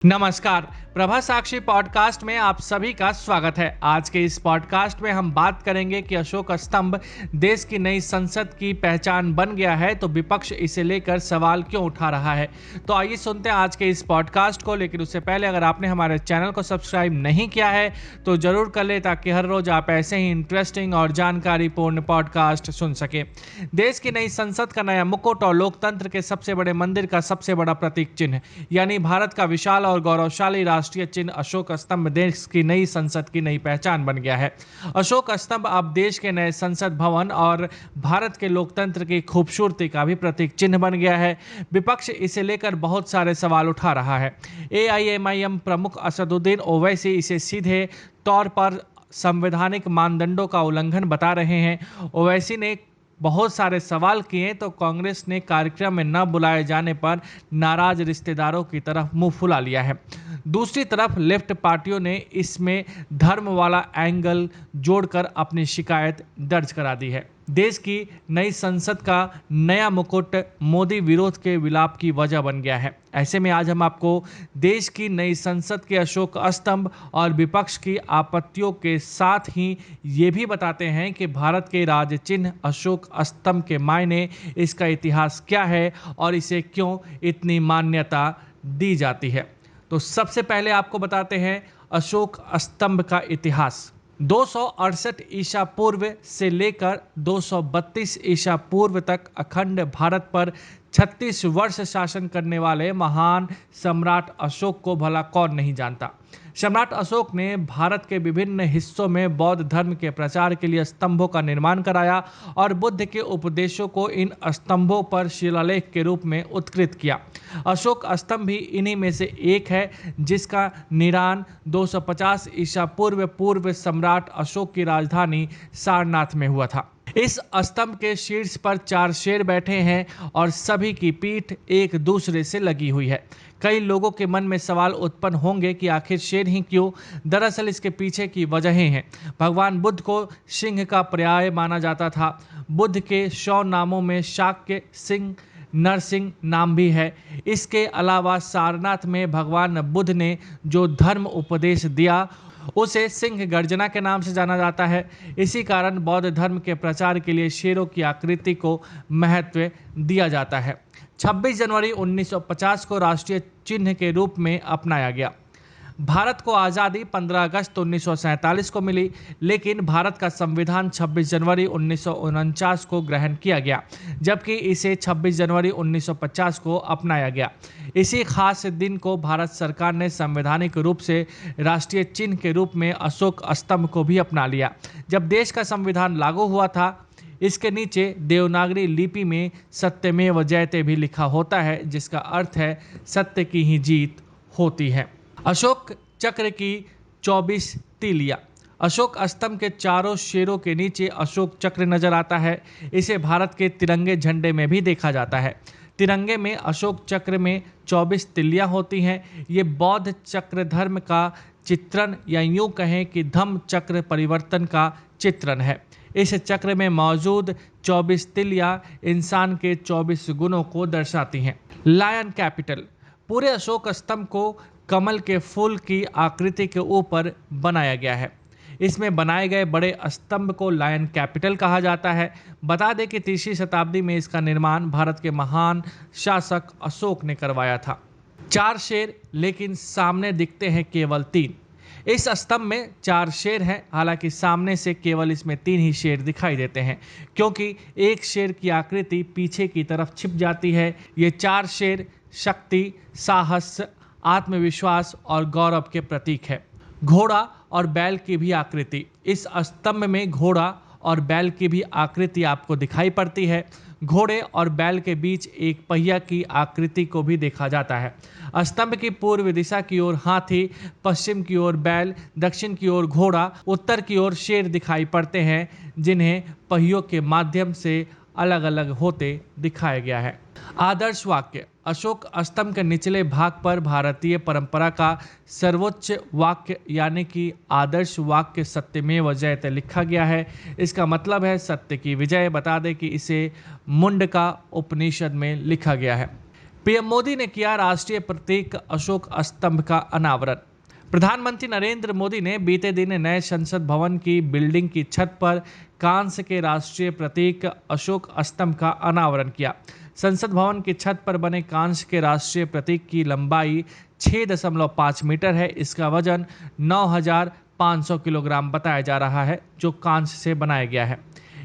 नमस्कार। प्रभा साक्षी पॉडकास्ट में आप सभी का स्वागत है। आज के इस पॉडकास्ट में हम बात करेंगे कि अशोक स्तंभ देश की नई संसद की पहचान बन गया है, तो विपक्ष इसे लेकर सवाल क्यों उठा रहा है। तो आइए सुनते हैं आज के इस पॉडकास्ट को। लेकिन उससे पहले अगर आपने हमारे चैनल को सब्सक्राइब नहीं किया है तो जरूर कर ले, ताकि हर रोज आप ऐसे ही इंटरेस्टिंग और जानकारीपूर्ण पॉडकास्ट सुन सके। देश की नई संसद का नया मुकुट और लोकतंत्र के सबसे बड़े मंदिर का सबसे बड़ा प्रतीक चिन्ह यानी भारत का विशाल और गौरवशाली राष्ट्रीय चिन्ह अशोक स्तंभ देश की नई संसद की नई पहचान बन गया है। अशोक स्तंभ अब देश के नए संसद भवन और भारत के लोकतंत्र की खूबसूरती का भी प्रतीक चिन्ह बन गया है। विपक्ष इसे लेकर बहुत सारे सवाल उठा रहा है। एआईएमआईएम प्रमुख असदुद्दीन ओवैसी इसे सीधे तौर पर संवैधानिक मानदंडों का उल्लंघन बता रहे हैं। ओवैसी ने बहुत सारे सवाल किए तो कांग्रेस ने कार्यक्रम में न बुलाए जाने पर नाराज रिश्तेदारों की तरफ मुंह फुला लिया है। दूसरी तरफ लेफ्ट पार्टियों ने इसमें धर्म वाला एंगल जोड़कर अपनी शिकायत दर्ज करा दी है। देश की नई संसद का नया मुकुट मोदी विरोध के विलाप की वजह बन गया है। ऐसे में आज हम आपको देश की नई संसद के अशोक स्तंभ और विपक्ष की आपत्तियों के साथ ही ये भी बताते हैं कि भारत के राज्य चिन्ह अशोक स्तंभ के मायने, इसका इतिहास क्या है और इसे क्यों इतनी मान्यता दी जाती है। तो सबसे पहले आपको बताते हैं अशोक स्तंभ का इतिहास। 268 ईसा पूर्व से लेकर 232 ईसा पूर्व तक अखंड भारत पर 36 वर्ष शासन करने वाले महान सम्राट अशोक को भला कौन नहीं जानता। सम्राट अशोक ने भारत के विभिन्न हिस्सों में बौद्ध धर्म के प्रचार के लिए स्तंभों का निर्माण कराया और बुद्ध के उपदेशों को इन स्तंभों पर शिलालेख के रूप में उत्कृत किया। अशोक स्तंभ भी इन्हीं में से एक है, जिसका निर्माण 250 ईसा पूर्व सम्राट अशोक की राजधानी सारनाथ में हुआ था। इस स्तंभ के शीर्ष पर 4 शेर बैठे हैं और सभी की पीठ एक दूसरे से लगी हुई है। कई लोगों के मन में सवाल उत्पन्न होंगे कि आखिर शेर ही क्यों। दरअसल इसके पीछे की वजहें हैं। भगवान बुद्ध को सिंह का पर्याय माना जाता था। बुद्ध के 100 नामों में शाक्य, सिंह, नरसिंह नाम भी है। इसके अलावा सारनाथ में भगवान बुद्ध ने जो धर्म उपदेश दिया उसे सिंह गर्जना के नाम से जाना जाता है। इसी कारण बौद्ध धर्म के प्रचार के लिए शेरों की आकृति को महत्व दिया जाता है। 26 जनवरी 1950 को राष्ट्रीय चिन्ह के रूप में अपनाया गया। भारत को आज़ादी 15 अगस्त 1947 को मिली, लेकिन भारत का संविधान 26 जनवरी 1949 को ग्रहण किया गया, जबकि इसे 26 जनवरी 1950 को अपनाया गया। इसी खास दिन को भारत सरकार ने संवैधानिक रूप से राष्ट्रीय चिन्ह के रूप में अशोक स्तंभ को भी अपना लिया। जब देश का संविधान लागू हुआ था, इसके नीचे देवनागरी लिपि में सत्यमेव जयते भी लिखा होता है, जिसका अर्थ है सत्य की ही जीत होती है। अशोक चक्र की 24 तीलियां। अशोक स्तंभ के चारों शेरों के नीचे अशोक चक्र नजर आता है। इसे भारत के तिरंगे झंडे में भी देखा जाता है। तिरंगे में अशोक चक्र में 24 तीलियां होती हैं। ये बौद्ध चक्र धर्म का चित्रण या यूं कहें कि धम्म चक्र परिवर्तन का चित्रण है। इस चक्र में मौजूद 24 तीलियां इंसान के 24 गुणों को दर्शाती हैं। Lion capital. पूरे अशोक स्तंभ को कमल के फूल की आकृति के ऊपर बनाया गया है। इसमें बनाए गए बड़े स्तंभ को लायन कैपिटल कहा जाता है। बता दें कि 3वीं शताब्दी में इसका निर्माण भारत के महान शासक अशोक ने करवाया था। 4 शेर, लेकिन सामने दिखते हैं केवल 3। इस स्तंभ में 4 शेर हैं, हालांकि सामने से केवल इसमें 3 ही शेर दिखाई देते हैं, क्योंकि एक शेर की आकृति पीछे की तरफ छिप जाती है। ये 4 शेर शक्ति, साहस, आत्मविश्वास और गौरव के प्रतीक है। घोड़ा और बैल की भी आकृति। इस स्तंभ में घोड़ा और बैल की भी आकृति आपको दिखाई पड़ती है। घोड़े और बैल के बीच एक पहिया की आकृति को भी देखा जाता है। स्तंभ की पूर्व दिशा की ओर हाथी, पश्चिम की ओर बैल, दक्षिण की ओर घोड़ा, उत्तर की ओर शेर दिखाई पड़ते हैं, जिन्हें पहियों के माध्यम से अलग अलग होते दिखाया गया है। आदर्श वाक्य। अशोक स्तंभ के निचले भाग पर भारतीय परंपरा का सर्वोच्च वाक्य यानी कि आदर्श वाक्य सत्यमेव जयते लिखा गया है। इसका मतलब है सत्य की विजय। बता दें कि इसे मुंडका उपनिषद में लिखा गया है। पीएम मोदी ने किया राष्ट्रीय प्रतीक अशोक स्तंभ का अनावरण। प्रधानमंत्री नरेंद्र मोदी ने बीते दिन नए संसद भवन की बिल्डिंग की छत पर कांस्य के राष्ट्रीय प्रतीक अशोक स्तंभ का अनावरण किया। संसद भवन की छत पर बने कांस्य के राष्ट्रीय प्रतीक की लंबाई 6.5 मीटर है। इसका वजन 9,500 किलोग्राम बताया जा रहा है, जो कांस्य से बनाया गया है।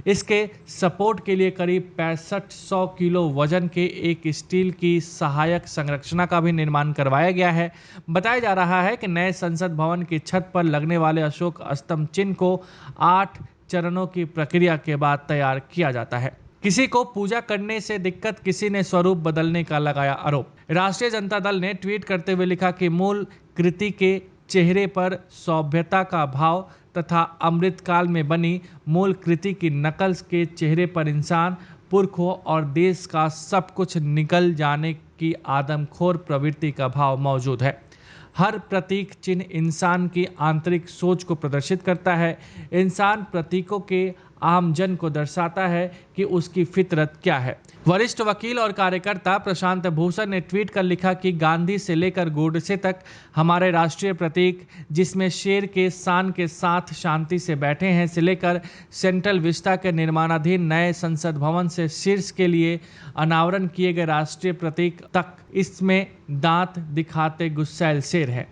इसके सपोर्ट के लिए करीब 6500 किलो वजन के एक स्टील की सहायक संरचना का भी निर्माण करवाया गया है। बताया जा रहा है कि नए संसद भवन की छत पर लगने वाले अशोक स्तंभ चिन्ह को 8 चरणों की प्रक्रिया के बाद तैयार किया जाता है। किसी को पूजा करने से दिक्कत, किसी ने स्वरूप बदलने का लगाया आरोप। राष्ट्रीय जनता दल ने ट्वीट करते हुए लिखा कि मूल कृति के चेहरे पर सभ्यता का भाव तथा अमृतकाल में बनी मूल कृति की नकल के चेहरे पर इंसान, पुरखों और देश का सब कुछ निकल जाने की आदमखोर प्रवृत्ति का भाव मौजूद है। हर प्रतीक चिन्ह इंसान की आंतरिक सोच को प्रदर्शित करता है। इंसान प्रतीकों के आमजन को दर्शाता है कि उसकी फितरत क्या है। वरिष्ठ वकील और कार्यकर्ता प्रशांत भूषण ने ट्वीट कर लिखा कि गांधी से लेकर गोडसे तक हमारे राष्ट्रीय प्रतीक, जिसमें शेर के शान के साथ शांति से बैठे हैं, से लेकर सेंट्रल विस्टा के निर्माणाधीन नए संसद भवन से शीर्ष के लिए अनावरण किए गए राष्ट्रीय प्रतीक तक, इसमें दांत दिखाते गुस्सैल शेर है।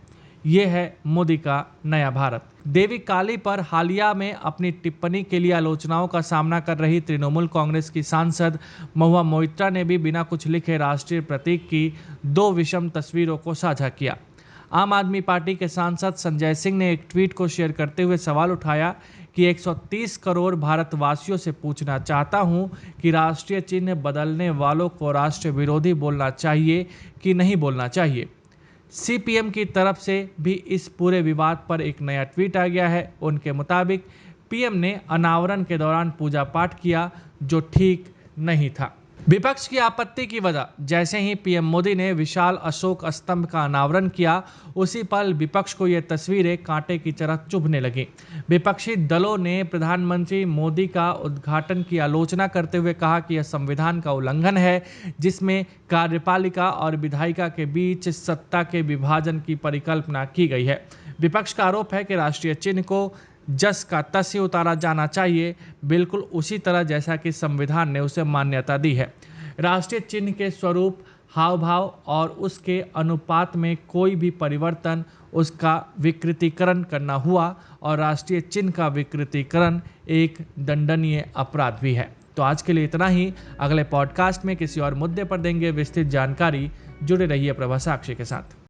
ये है मोदी का नया भारत। देवी काली पर हालिया में अपनी टिप्पणी के लिए आलोचनाओं का सामना कर रही तृणमूल कांग्रेस की सांसद महुआ मोइत्रा ने भी बिना कुछ लिखे राष्ट्रीय प्रतीक की 2 विषम तस्वीरों को साझा किया। आम आदमी पार्टी के सांसद संजय सिंह ने एक ट्वीट को शेयर करते हुए सवाल उठाया कि 130 करोड़ भारतवासियों से पूछना चाहता हूं कि राष्ट्रीय चिन्ह बदलने वालों को राष्ट्र विरोधी बोलना चाहिए कि नहीं बोलना चाहिए। सीपीएम की तरफ से भी इस पूरे विवाद पर एक नया ट्वीट आ गया है। उनके मुताबिक पीएम ने अनावरण के दौरान पूजा पाठ किया, जो ठीक नहीं था। विपक्ष की आपत्ति की वजह, जैसे ही पीएम मोदी ने विशाल अशोक स्तंभ का अनावरण किया, उसी पल विपक्ष को यह तस्वीरें कांटे की तरह चुभने लगी। विपक्षी दलों ने प्रधानमंत्री मोदी का उद्घाटन की आलोचना करते हुए कहा कि यह संविधान का उल्लंघन है, जिसमें कार्यपालिका और विधायिका के बीच सत्ता के विभाजन की परिकल्पना की गई है। विपक्ष का आरोप है कि राष्ट्रीय चिन्ह को जस का तस ही उतारा जाना चाहिए, बिल्कुल उसी तरह जैसा कि संविधान ने उसे मान्यता दी है। राष्ट्रीय चिन्ह के स्वरूप, हाव भाव और उसके अनुपात में कोई भी परिवर्तन उसका विकृतीकरण करना हुआ, और राष्ट्रीय चिन्ह का विकृतीकरण एक दंडनीय अपराध भी है। तो आज के लिए इतना ही। अगले पॉडकास्ट में किसी और मुद्दे पर देंगे विस्तृत जानकारी। जुड़े रहिए प्रभा साक्षी के साथ।